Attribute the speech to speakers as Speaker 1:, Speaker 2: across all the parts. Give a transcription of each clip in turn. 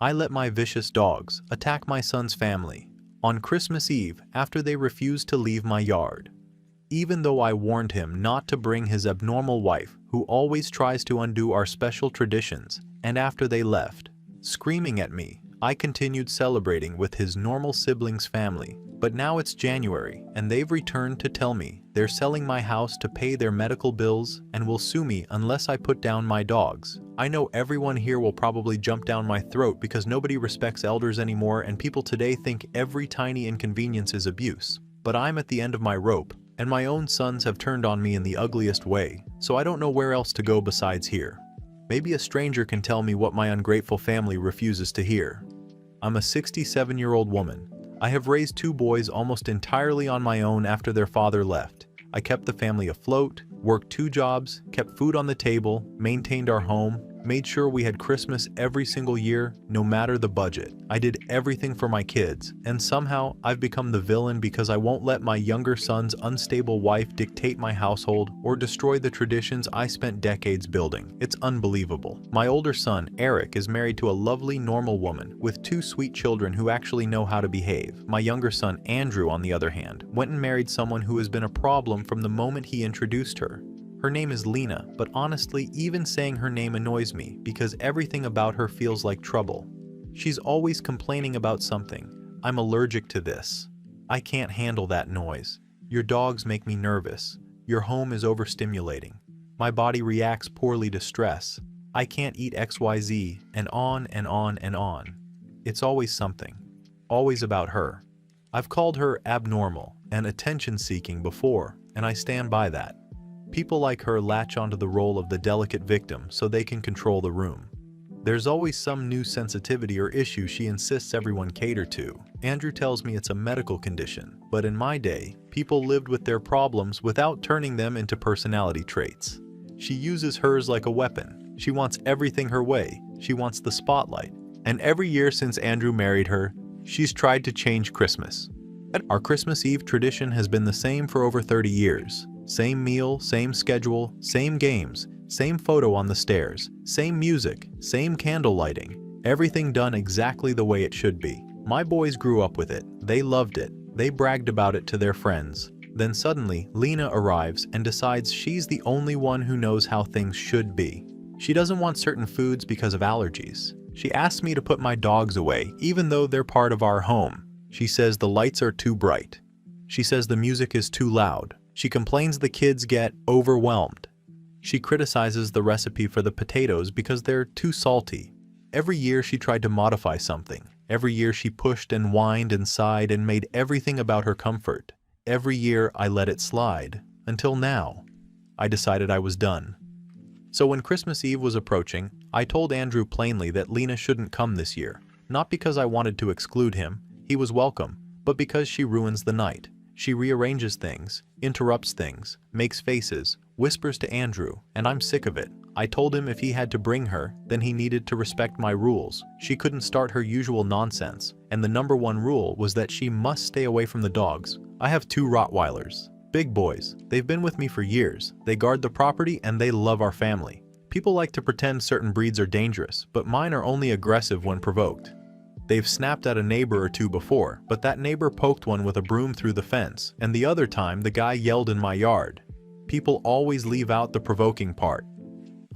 Speaker 1: I let my vicious dogs attack my son's family on Christmas Eve after they refused to leave my yard. Even though I warned him not to bring his abnormal wife, who always tries to undo our special traditions, and after they left, screaming at me, I continued celebrating with his normal siblings' family. But now it's January, and they've returned to tell me they're selling my house to pay their medical bills and will sue me unless I put down my dogs. I know everyone here will probably jump down my throat because nobody respects elders anymore and people today think every tiny inconvenience is abuse. But I'm at the end of my rope, and my own sons have turned on me in the ugliest way, so I don't know where else to go besides here. Maybe a stranger can tell me what my ungrateful family refuses to hear. I'm a 67-year-old woman. I have raised 2 boys almost entirely on my own after their father left. I kept the family afloat, worked 2 jobs, kept food on the table, maintained our home, made sure we had Christmas every single year, no matter the budget. I did everything for my kids, and somehow I've become the villain because I won't let my younger son's unstable wife dictate my household or destroy the traditions I spent decades building. It's unbelievable. My older son, Eric, is married to a lovely, normal woman with 2 sweet children who actually know how to behave. My younger son, Andrew, on the other hand, went and married someone who has been a problem from the moment he introduced her. Her name is Lena, but honestly, even saying her name annoys me because everything about her feels like trouble. She's always complaining about something. I'm allergic to this. I can't handle that noise. Your dogs make me nervous. Your home is overstimulating. My body reacts poorly to stress. I can't eat XYZ, and on and on and on. It's always something. Always about her. I've called her abnormal and attention-seeking before, and I stand by that. People like her latch onto the role of the delicate victim so they can control the room. There's always some new sensitivity or issue she insists everyone cater to. Andrew tells me it's a medical condition, but in my day, people lived with their problems without turning them into personality traits. She uses hers like a weapon. She wants everything her way. She wants the spotlight. And every year since Andrew married her, she's tried to change Christmas. Our Christmas Eve tradition has been the same for over 30 years. Same meal, same schedule, same games, same photo on the stairs, same music, same candle lighting, everything done exactly the way it should be. My boys grew up with it. They loved it. They bragged about it to their friends. Then suddenly, Lena arrives and decides she's the only one who knows how things should be. She doesn't want certain foods because of allergies. She asks me to put my dogs away, even though they're part of our home. She says the lights are too bright. She says the music is too loud. She complains the kids get overwhelmed. She criticizes the recipe for the potatoes because they're too salty. Every year she tried to modify something. Every year she pushed and whined and sighed and made everything about her comfort. Every year I let it slide. Until now. I decided I was done. So when Christmas Eve was approaching, I told Andrew plainly that Lena shouldn't come this year. Not because I wanted to exclude him. He was welcome. But because she ruins the night. She rearranges things, interrupts things, makes faces, whispers to Andrew, and I'm sick of it. I told him if he had to bring her, then he needed to respect my rules. She couldn't start her usual nonsense, and the #1 rule was that she must stay away from the dogs. I have 2 Rottweilers. Big boys. They've been with me for years. They guard the property and they love our family. People like to pretend certain breeds are dangerous, but mine are only aggressive when provoked. They've snapped at a neighbor or 2 before, but that neighbor poked one with a broom through the fence, and the other time the guy yelled in my yard. People always leave out the provoking part.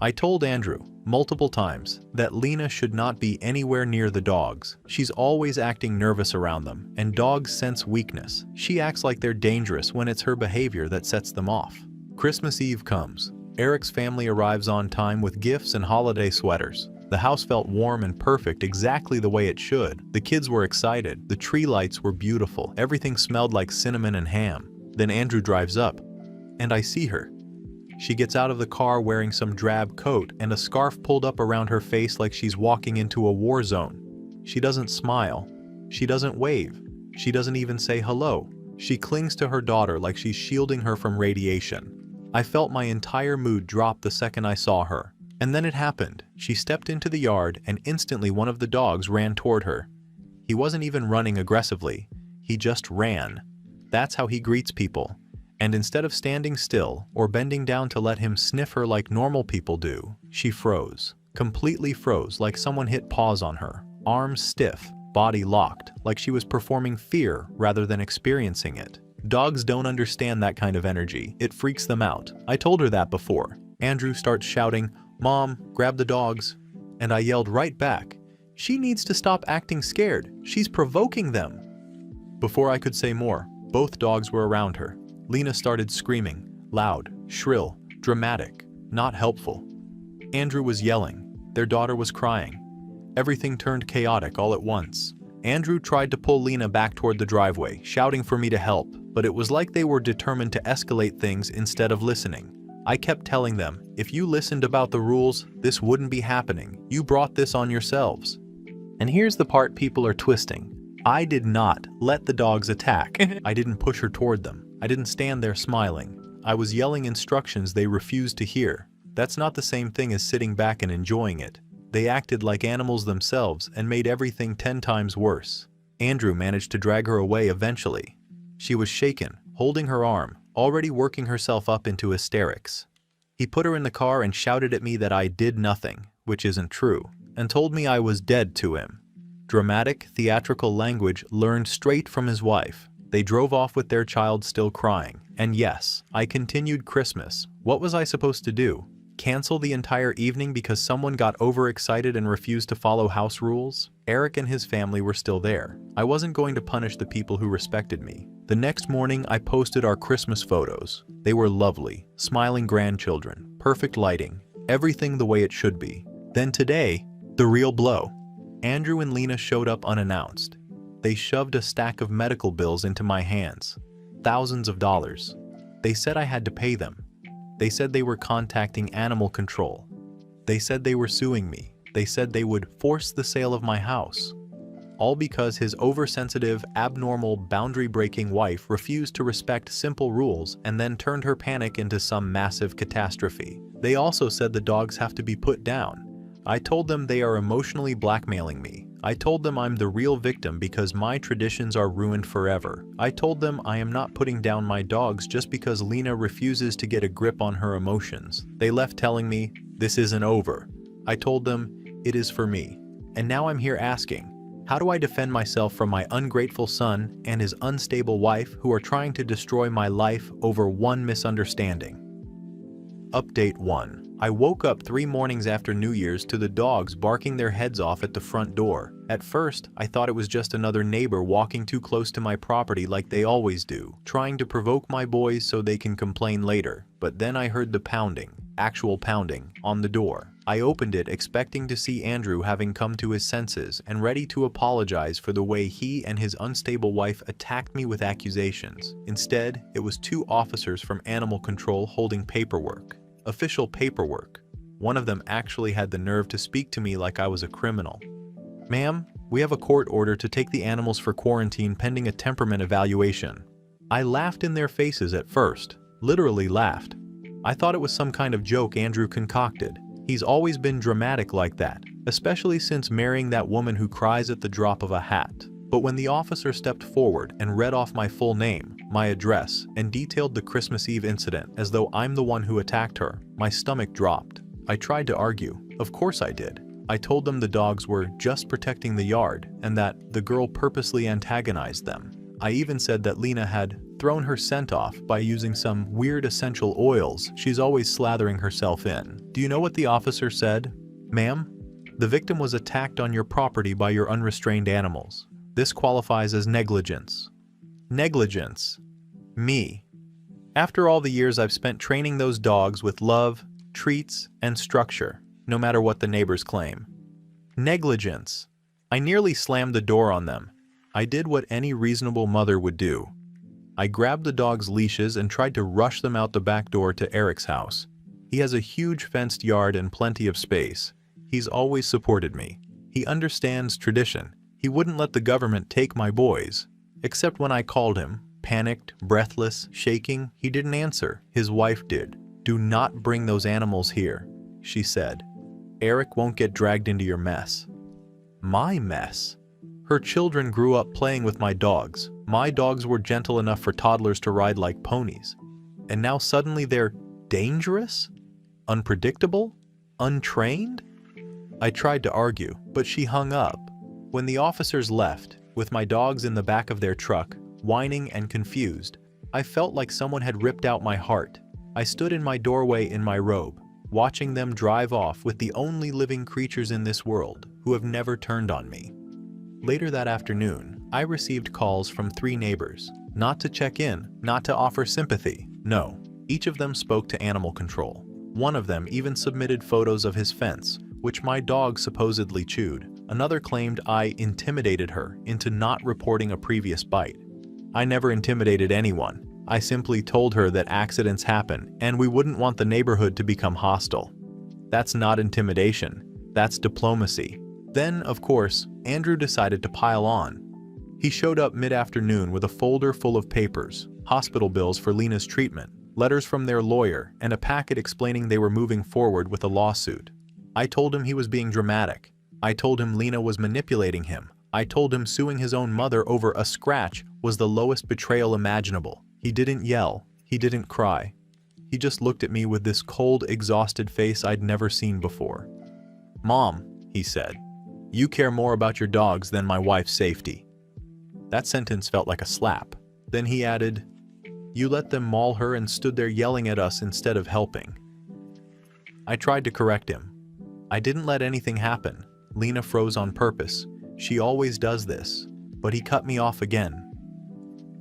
Speaker 1: I told Andrew, multiple times, that Lena should not be anywhere near the dogs. She's always acting nervous around them, and dogs sense weakness. She acts like they're dangerous when it's her behavior that sets them off. Christmas Eve comes. Eric's family arrives on time with gifts and holiday sweaters. The house felt warm and perfect, exactly the way it should. The kids were excited. The tree lights were beautiful. Everything smelled like cinnamon and ham. Then Andrew drives up, and I see her. She gets out of the car wearing some drab coat and a scarf pulled up around her face like she's walking into a war zone. She doesn't smile. She doesn't wave. She doesn't even say hello. She clings to her daughter like she's shielding her from radiation. I felt my entire mood drop the second I saw her. And then it happened. She stepped into the yard and instantly one of the dogs ran toward her. He wasn't even running aggressively. He just ran. That's how he greets people. And instead of standing still or bending down to let him sniff her like normal people do, she froze. Completely froze like someone hit pause on her. arms stiff, body locked, like she was performing fear rather than experiencing it. Dogs don't understand that kind of energy. It freaks them out. I told her that before. Andrew starts shouting, "Mom, grab the dogs." And I yelled right back, "She needs to stop acting scared. She's provoking them." Before I could say more, both dogs were around her. Lena started screaming, loud, shrill, dramatic, not helpful. Andrew was yelling. Their daughter was crying. Everything turned chaotic all at once. Andrew tried to pull Lena back toward the driveway, shouting for me to help, but it was like they were determined to escalate things instead of listening. I kept telling them, if you listened about the rules, this wouldn't be happening. You brought this on yourselves. And here's the part people are twisting. I did not let the dogs attack. I didn't push her toward them. I didn't stand there smiling. I was yelling instructions they refused to hear. That's not the same thing as sitting back and enjoying it. They acted like animals themselves and made everything 10 times worse. Andrew managed to drag her away eventually. She was shaken, holding her arm, already working herself up into hysterics. He put her in the car and shouted at me that I did nothing, which isn't true, and told me I was dead to him. Dramatic, theatrical language learned straight from his wife. They drove off with their child still crying. And yes, I continued Christmas. What was I supposed to do? Cancel the entire evening because someone got overexcited and refused to follow house rules? Eric and his family were still there. I wasn't going to punish the people who respected me. The next morning, I posted our Christmas photos. They were lovely, smiling grandchildren, perfect lighting, everything the way it should be. Then today, the real blow. Andrew and Lena showed up unannounced. They shoved a stack of medical bills into my hands. Thousands of dollars. They said I had to pay them. They said they were contacting animal control. They said they were suing me. They said they would force the sale of my house. All because his oversensitive, abnormal, boundary-breaking wife refused to respect simple rules and then turned her panic into some massive catastrophe. They also said the dogs have to be put down. I told them they are emotionally blackmailing me. I told them I'm the real victim because my traditions are ruined forever. I told them I am not putting down my dogs just because Lena refuses to get a grip on her emotions. They left telling me, this isn't over. I told them, it is for me. And now I'm here asking, how do I defend myself from my ungrateful son and his unstable wife who are trying to destroy my life over one misunderstanding? Update 1. I woke up 3 mornings after New Year's to the dogs barking their heads off at the front door. At first, I thought it was just another neighbor walking too close to my property like they always do, trying to provoke my boys so they can complain later. But then I heard the pounding, actual pounding, on the door. I opened it expecting to see Andrew having come to his senses and ready to apologize for the way he and his unstable wife attacked me with accusations. Instead, it was 2 officers from animal control holding paperwork. Official paperwork. One of them actually had the nerve to speak to me like I was a criminal. "Ma'am, we have a court order to take the animals for quarantine pending a temperament evaluation." I laughed in their faces at first. Literally laughed. I thought it was some kind of joke Andrew concocted. He's always been dramatic like that, especially since marrying that woman who cries at the drop of a hat. But when the officer stepped forward and read off my full name, my address, and detailed the Christmas Eve incident as though I'm the one who attacked her, my stomach dropped. I tried to argue. Of course I did. I told them the dogs were just protecting the yard and that the girl purposely antagonized them. I even said that Lena had thrown her scent off by using some weird essential oils she's always slathering herself in. Do you know what the officer said? "Ma'am, the victim was attacked on your property by your unrestrained animals. This qualifies as negligence." Negligence. Me. After all the years I've spent training those dogs with love, treats, and structure, no matter what the neighbors claim. Negligence. I nearly slammed the door on them. I did what any reasonable mother would do. I grabbed the dogs' leashes and tried to rush them out the back door to Eric's house. He has a huge fenced yard and plenty of space. He's always supported me. He understands tradition. He wouldn't let the government take my boys. Except when I called him, panicked, breathless, shaking, he didn't answer. His wife did. "Do not bring those animals here," she said. "Eric won't get dragged into your mess." My mess? Her children grew up playing with my dogs. My dogs were gentle enough for toddlers to ride like ponies. And now suddenly they're dangerous? Unpredictable? Untrained? I tried to argue, but she hung up. When the officers left, with my dogs in the back of their truck, whining and confused, I felt like someone had ripped out my heart. I stood in my doorway in my robe, watching them drive off with the only living creatures in this world who have never turned on me. Later that afternoon, I received calls from 3 neighbors, not to check in, not to offer sympathy. No, each of them spoke to animal control. One of them even submitted photos of his fence, which my dog supposedly chewed. Another claimed I intimidated her into not reporting a previous bite. I never intimidated anyone. I simply told her that accidents happen and we wouldn't want the neighborhood to become hostile. That's not intimidation, that's diplomacy. Then, of course, Andrew decided to pile on. He showed up mid-afternoon with a folder full of papers, hospital bills for Lena's treatment, letters from their lawyer, and a packet explaining they were moving forward with a lawsuit. I told him he was being dramatic. I told him Lena was manipulating him. I told him suing his own mother over a scratch was the lowest betrayal imaginable. He didn't yell. He didn't cry. He just looked at me with this cold, exhausted face I'd never seen before. "Mom," he said, "you care more about your dogs than my wife's safety." That sentence felt like a slap. Then he added, "You let them maul her and stood there yelling at us instead of helping." I tried to correct him. I didn't let anything happen. Lena froze on purpose. She always does this. But he cut me off again.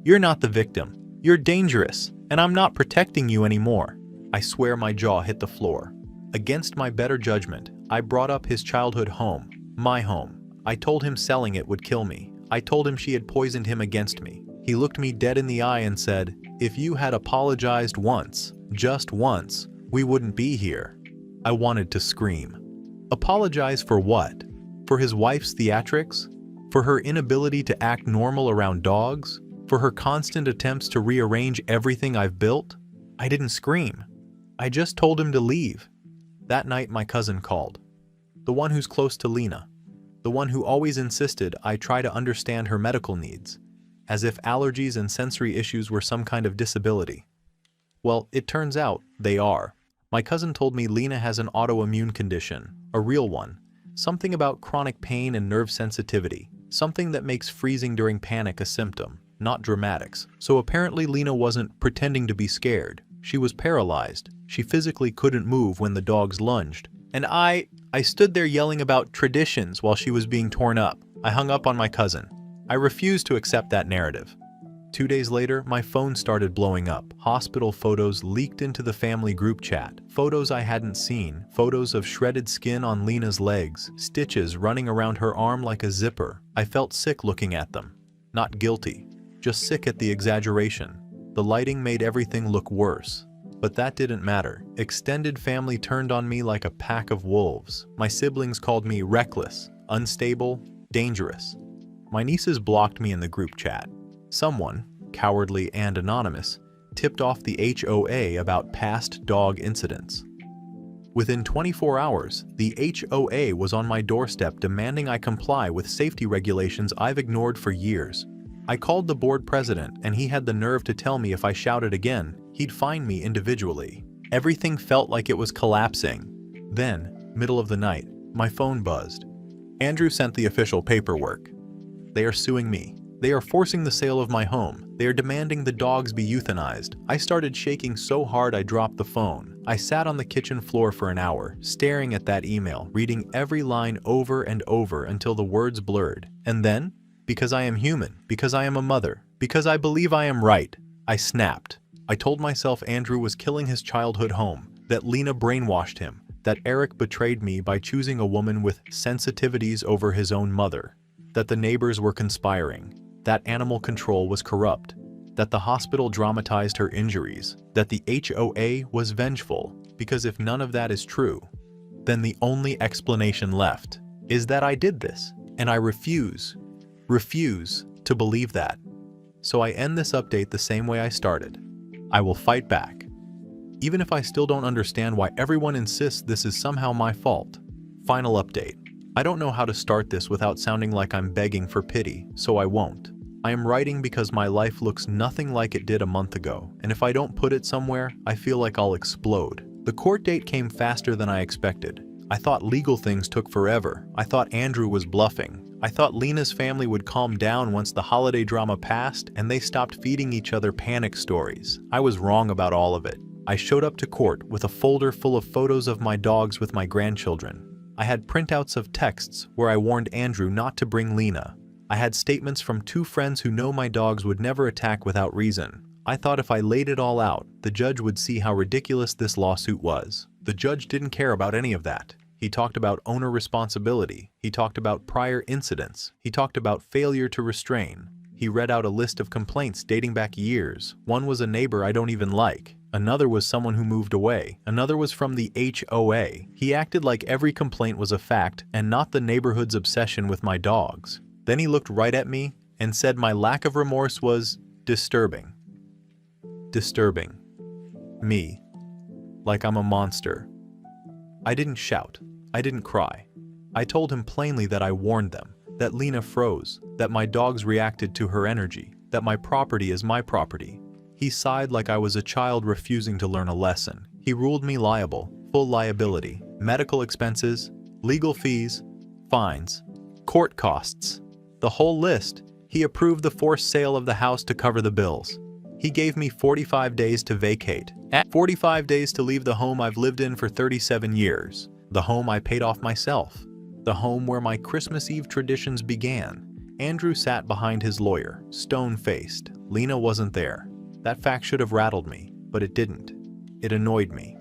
Speaker 1: "You're not the victim. You're dangerous, and I'm not protecting you anymore." I swear my jaw hit the floor. Against my better judgment, I brought up his childhood home, my home. I told him selling it would kill me. I told him she had poisoned him against me. He looked me dead in the eye and said, "If you had apologized once, just once, we wouldn't be here." I wanted to scream. Apologize for what? For his wife's theatrics? For her inability to act normal around dogs? For her constant attempts to rearrange everything I've built? I didn't scream. I just told him to leave. That night my cousin called. The one who's close to Lena. The one who always insisted I try to understand her medical needs, as if allergies and sensory issues were some kind of disability. Well, it turns out they are. My cousin told me Lena has an autoimmune condition, a real one. Something about chronic pain and nerve sensitivity. Something that makes freezing during panic a symptom, not dramatics. So apparently Lena wasn't pretending to be scared. She was paralyzed. She physically couldn't move when the dogs lunged. And I stood there yelling about traditions while she was being torn up. I hung up on my cousin. I refused to accept that narrative. 2 days later, my phone started blowing up. Hospital photos leaked into the family group chat. Photos I hadn't seen. Photos of shredded skin on Lena's legs. Stitches running around her arm like a zipper. I felt sick looking at them. Not guilty. Just sick at the exaggeration. The lighting made everything look worse. But that didn't matter. Extended family turned on me like a pack of wolves. My siblings called me reckless, unstable, dangerous. My nieces blocked me in the group chat. Someone, cowardly and anonymous, tipped off the HOA about past dog incidents. Within 24 hours, the HOA was on my doorstep demanding I comply with safety regulations I've ignored for years. I called the board president and he had the nerve to tell me if I shouted again, he'd fine me individually. Everything felt like it was collapsing. Then, middle of the night, my phone buzzed. Andrew sent the official paperwork. They are suing me. They are forcing the sale of my home. They are demanding the dogs be euthanized. I started shaking so hard I dropped the phone. I sat on the kitchen floor for an hour, staring at that email, reading every line over and over until the words blurred. And then, because I am human, because I am a mother, because I believe I am right, I snapped. I told myself Andrew was killing his childhood home, that Lena brainwashed him, that Eric betrayed me by choosing a woman with sensitivities over his own mother, that the neighbors were conspiring, that animal control was corrupt, that the hospital dramatized her injuries, that the HOA was vengeful, because if none of that is true, then the only explanation left is that I did this, and I refuse to believe that. So I end this update the same way I started. I will fight back. Even if I still don't understand why everyone insists this is somehow my fault. Final update. I don't know how to start this without sounding like I'm begging for pity, so I won't. I am writing because my life looks nothing like it did a month ago, and if I don't put it somewhere, I feel like I'll explode. The court date came faster than I expected. I thought legal things took forever. I thought Andrew was bluffing. I thought Lena's family would calm down once the holiday drama passed and they stopped feeding each other panic stories. I was wrong about all of it. I showed up to court with a folder full of photos of my dogs with my grandchildren. I had printouts of texts where I warned Andrew not to bring Lena. I had statements from 2 friends who know my dogs would never attack without reason. I thought if I laid it all out, the judge would see how ridiculous this lawsuit was. The judge didn't care about any of that. He talked about owner responsibility. He talked about prior incidents. He talked about failure to restrain. He read out a list of complaints dating back years. One was a neighbor I don't even like. Another was someone who moved away. Another was from the HOA. He acted like every complaint was a fact and not the neighborhood's obsession with my dogs. Then he looked right at me and said my lack of remorse was disturbing. Disturbing. Me. Like I'm a monster. I didn't shout. I didn't cry. I told him plainly that I warned them, that Lena froze, that my dogs reacted to her energy, that my property is my property. He sighed like I was a child refusing to learn a lesson. He ruled me liable, full liability, medical expenses, legal fees, fines, court costs. The whole list. He approved the forced sale of the house to cover the bills. He gave me 45 days to vacate. 45 days to leave the home I've lived in for 37 years. The home I paid off myself. The home where my Christmas Eve traditions began. Andrew sat behind his lawyer, stone-faced. Lena wasn't there. That fact should have rattled me, but it didn't. It annoyed me.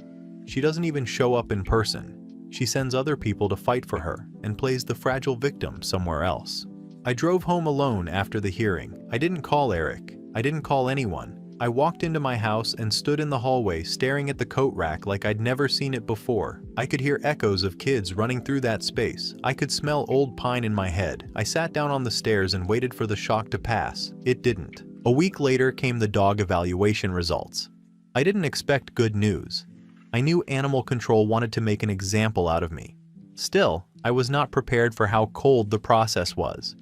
Speaker 1: She doesn't even show up in person. She sends other people to fight for her and plays the fragile victim somewhere else. I drove home alone after the hearing. I didn't call Eric. I didn't call anyone. I walked into my house and stood in the hallway staring at the coat rack like I'd never seen it before. I could hear echoes of kids running through that space. I could smell old pine in my head. I sat down on the stairs and waited for the shock to pass. It didn't. A week later came the dog evaluation results. I didn't expect good news. I knew animal control wanted to make an example out of me. Still, I was not prepared for how cold the process was.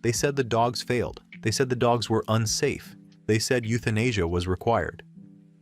Speaker 1: They said the dogs failed. They said the dogs were unsafe. They said euthanasia was required.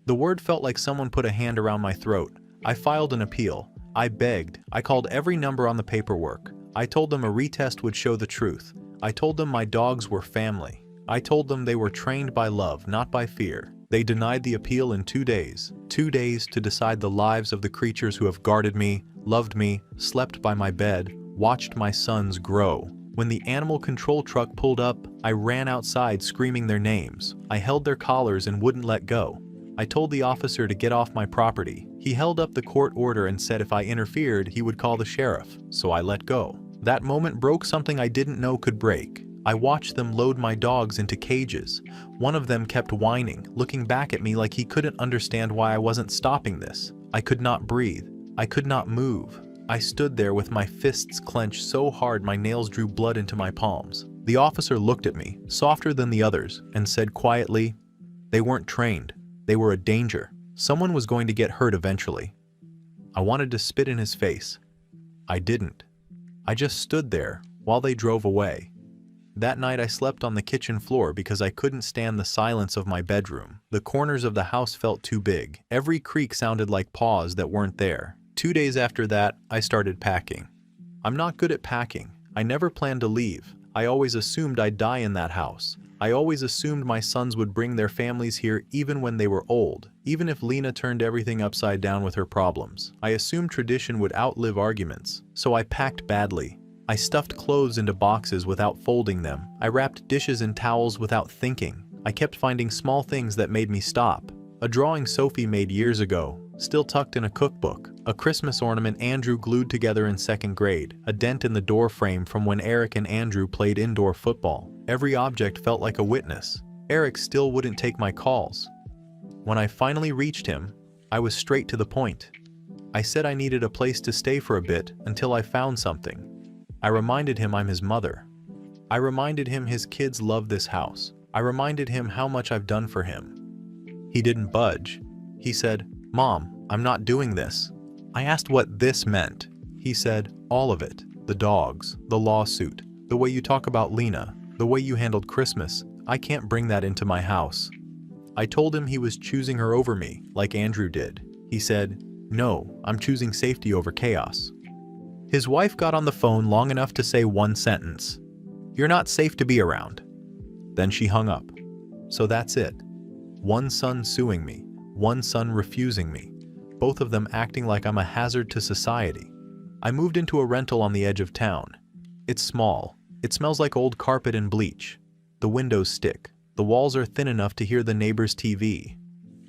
Speaker 1: The word felt like someone put a hand around my throat. I filed an appeal. I begged. I called every number on the paperwork. I told them a retest would show the truth. I told them my dogs were family. I told them they were trained by love, not by fear. They denied the appeal in 2 days. 2 days to decide the lives of the creatures who have guarded me, loved me, slept by my bed, watched my sons grow. When the animal control truck pulled up, I ran outside screaming their names. I held their collars and wouldn't let go. I told the officer to get off my property. He held up the court order and said if I interfered, he would call the sheriff, so I let go. That moment broke something I didn't know could break. I watched them load my dogs into cages. One of them kept whining, looking back at me like he couldn't understand why I wasn't stopping this. I could not breathe. I could not move. I stood there with my fists clenched so hard my nails drew blood into my palms. The officer looked at me, softer than the others, and said quietly, "They weren't trained. They were a danger. Someone was going to get hurt eventually." I wanted to spit in his face. I didn't. I just stood there while they drove away. That night I slept on the kitchen floor because I couldn't stand the silence of my bedroom. The corners of the house felt too big. Every creak sounded like paws that weren't there. 2 days after that, I started packing. I'm not good at packing. I never planned to leave. I always assumed I'd die in that house. I always assumed my sons would bring their families here even when they were old, even if Lena turned everything upside down with her problems. I assumed tradition would outlive arguments, so I packed badly. I stuffed clothes into boxes without folding them. I wrapped dishes in towels without thinking. I kept finding small things that made me stop. A drawing Sophie made years ago, still tucked in a cookbook. A Christmas ornament Andrew glued together in 2nd grade. A dent in the door frame from when Eric and Andrew played indoor football. Every object felt like a witness. Eric still wouldn't take my calls. When I finally reached him, I was straight to the point. I said I needed a place to stay for a bit until I found something. I reminded him I'm his mother. I reminded him his kids love this house. I reminded him how much I've done for him. He didn't budge. He said, "Mom, I'm not doing this." I asked what this meant. He said, "All of it. The dogs, the lawsuit, the way you talk about Lena, the way you handled Christmas. I can't bring that into my house." I told him he was choosing her over me, like Andrew did. He said, "No, I'm choosing safety over chaos." His wife got on the phone long enough to say one sentence. You're not safe to be around." Then she hung up. So that's it. One son suing me, one son refusing me, both of them acting like I'm a hazard to society. I moved into a rental on the edge of town. It's small. It smells like old carpet and bleach. The windows stick. The walls are thin enough to hear the neighbor's TV.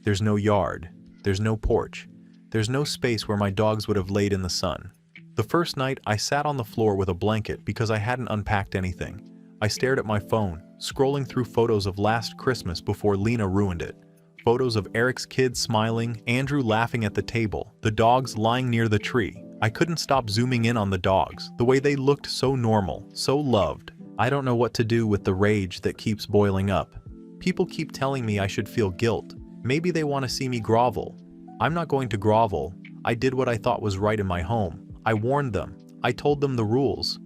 Speaker 1: There's no yard. There's no porch. There's no space where my dogs would have laid in the sun. The first night, I sat on the floor with a blanket because I hadn't unpacked anything. I stared at my phone, scrolling through photos of last Christmas before Lena ruined it. Photos of Eric's kids smiling, Andrew laughing at the table, the dogs lying near the tree. I couldn't stop zooming in on the dogs, the way they looked so normal, so loved. I don't know what to do with the rage that keeps boiling up. People keep telling me I should feel guilt. Maybe they want to see me grovel. I'm not going to grovel. I did what I thought was right in my home. I warned them. I told them the rules.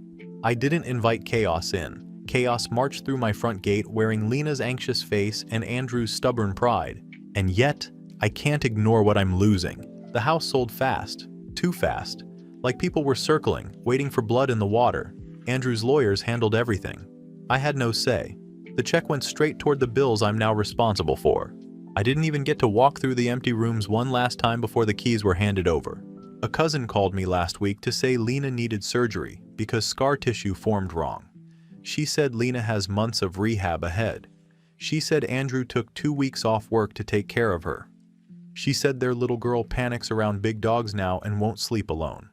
Speaker 1: I didn't invite chaos in. Chaos marched through my front gate wearing Lena's anxious face and Andrew's stubborn pride. And yet, I can't ignore what I'm losing. The house sold fast. Too fast. Like people were circling, waiting for blood in the water. Andrew's lawyers handled everything. I had no say. The check went straight toward the bills I'm now responsible for. I didn't even get to walk through the empty rooms one last time before the keys were handed over. A cousin called me last week to say Lena needed surgery because scar tissue formed wrong. She said Lena has months of rehab ahead. She said Andrew took 2 weeks off work to take care of her. She said their little girl panics around big dogs now and won't sleep alone.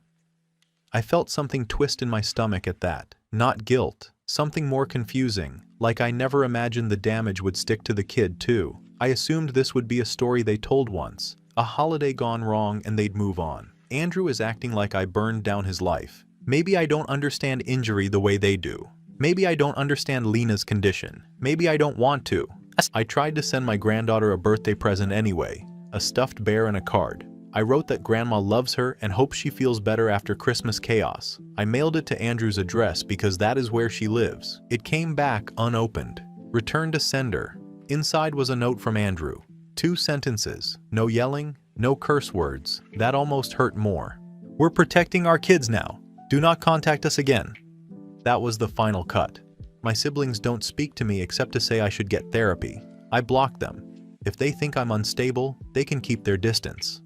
Speaker 1: I felt something twist in my stomach at that. Not guilt, something more confusing, like I never imagined the damage would stick to the kid too. I assumed this would be a story they told once, a holiday gone wrong and they'd move on. Andrew is acting like I burned down his life. Maybe I don't understand injury the way they do. Maybe I don't understand Lena's condition. Maybe I don't want to. I tried to send my granddaughter a birthday present anyway, a stuffed bear and a card. I wrote that grandma loves her and hopes she feels better after Christmas chaos. I mailed it to Andrew's address because that is where she lives. It came back unopened. Return to sender. Inside was a note from Andrew. 2 sentences. No yelling, no curse words. That almost hurt more. We're protecting our kids now. Do not contact us again. That was the final cut. My siblings don't speak to me except to say I should get therapy. I block them. If they think I'm unstable, they can keep their distance.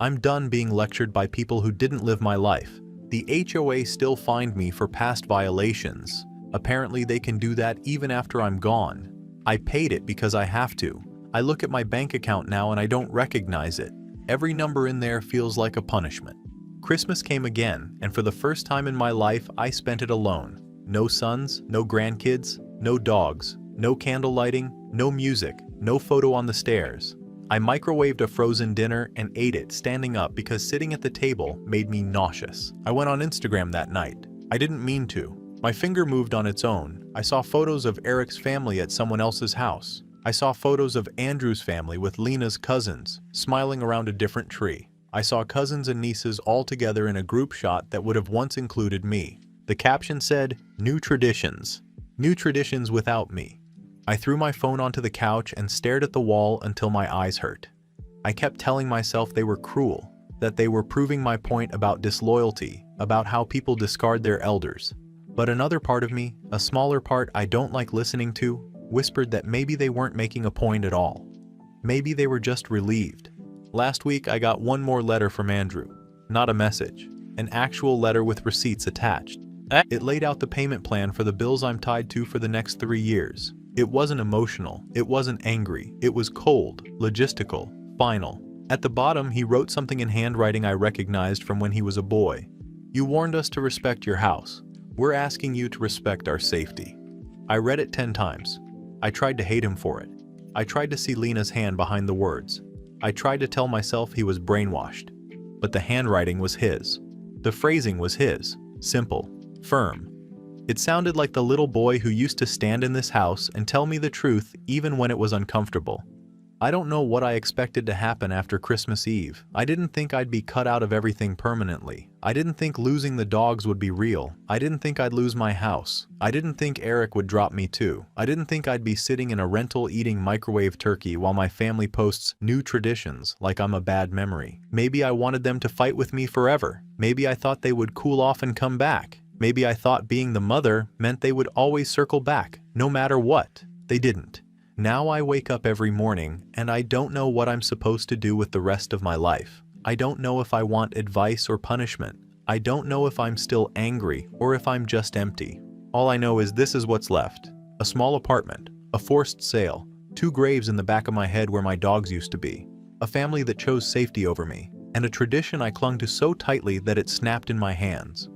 Speaker 1: I'm done being lectured by people who didn't live my life. The HOA still fined me for past violations. Apparently they can do that even after I'm gone. I paid it because I have to. I look at my bank account now and I don't recognize it. Every number in there feels like a punishment. Christmas came again, and for the first time in my life, I spent it alone. No sons, no grandkids, no dogs, no candle lighting, no music, no photo on the stairs. I microwaved a frozen dinner and ate it standing up because sitting at the table made me nauseous. I went on Instagram that night. I didn't mean to. My finger moved on its own. I saw photos of Eric's family at someone else's house. I saw photos of Andrew's family with Lena's cousins, smiling around a different tree. I saw cousins and nieces all together in a group shot that would have once included me. The caption said, "New traditions. New traditions without me." I threw my phone onto the couch and stared at the wall until my eyes hurt. I kept telling myself they were cruel, that they were proving my point about disloyalty, about how people discard their elders. But another part of me, a smaller part I don't like listening to, whispered that maybe they weren't making a point at all. Maybe they were just relieved. Last week I got one more letter from Andrew. Not a message. An actual letter with receipts attached. It laid out the payment plan for the bills I'm tied to for the next 3 years. It wasn't emotional. It wasn't angry. It was cold, logistical, final. At the bottom he wrote something in handwriting I recognized from when he was a boy. "You warned us to respect your house. We're asking you to respect our safety." I read it 10 times. I tried to hate him for it. I tried to see Lena's hand behind the words. I tried to tell myself he was brainwashed. But the handwriting was his. The phrasing was his. Simple. Firm. It sounded like the little boy who used to stand in this house and tell me the truth even when it was uncomfortable. I don't know what I expected to happen after Christmas Eve. I didn't think I'd be cut out of everything permanently. I didn't think losing the dogs would be real. I didn't think I'd lose my house. I didn't think Eric would drop me too. I didn't think I'd be sitting in a rental eating microwave turkey while my family posts new traditions like I'm a bad memory. Maybe I wanted them to fight with me forever. Maybe I thought they would cool off and come back. Maybe I thought being the mother meant they would always circle back, no matter what. They didn't. Now I wake up every morning and I don't know what I'm supposed to do with the rest of my life. I don't know if I want advice or punishment. I don't know if I'm still angry or if I'm just empty. All I know is this is what's left. A small apartment, a forced sale, 2 graves in the back of my head where my dogs used to be, a family that chose safety over me, and a tradition I clung to so tightly that it snapped in my hands.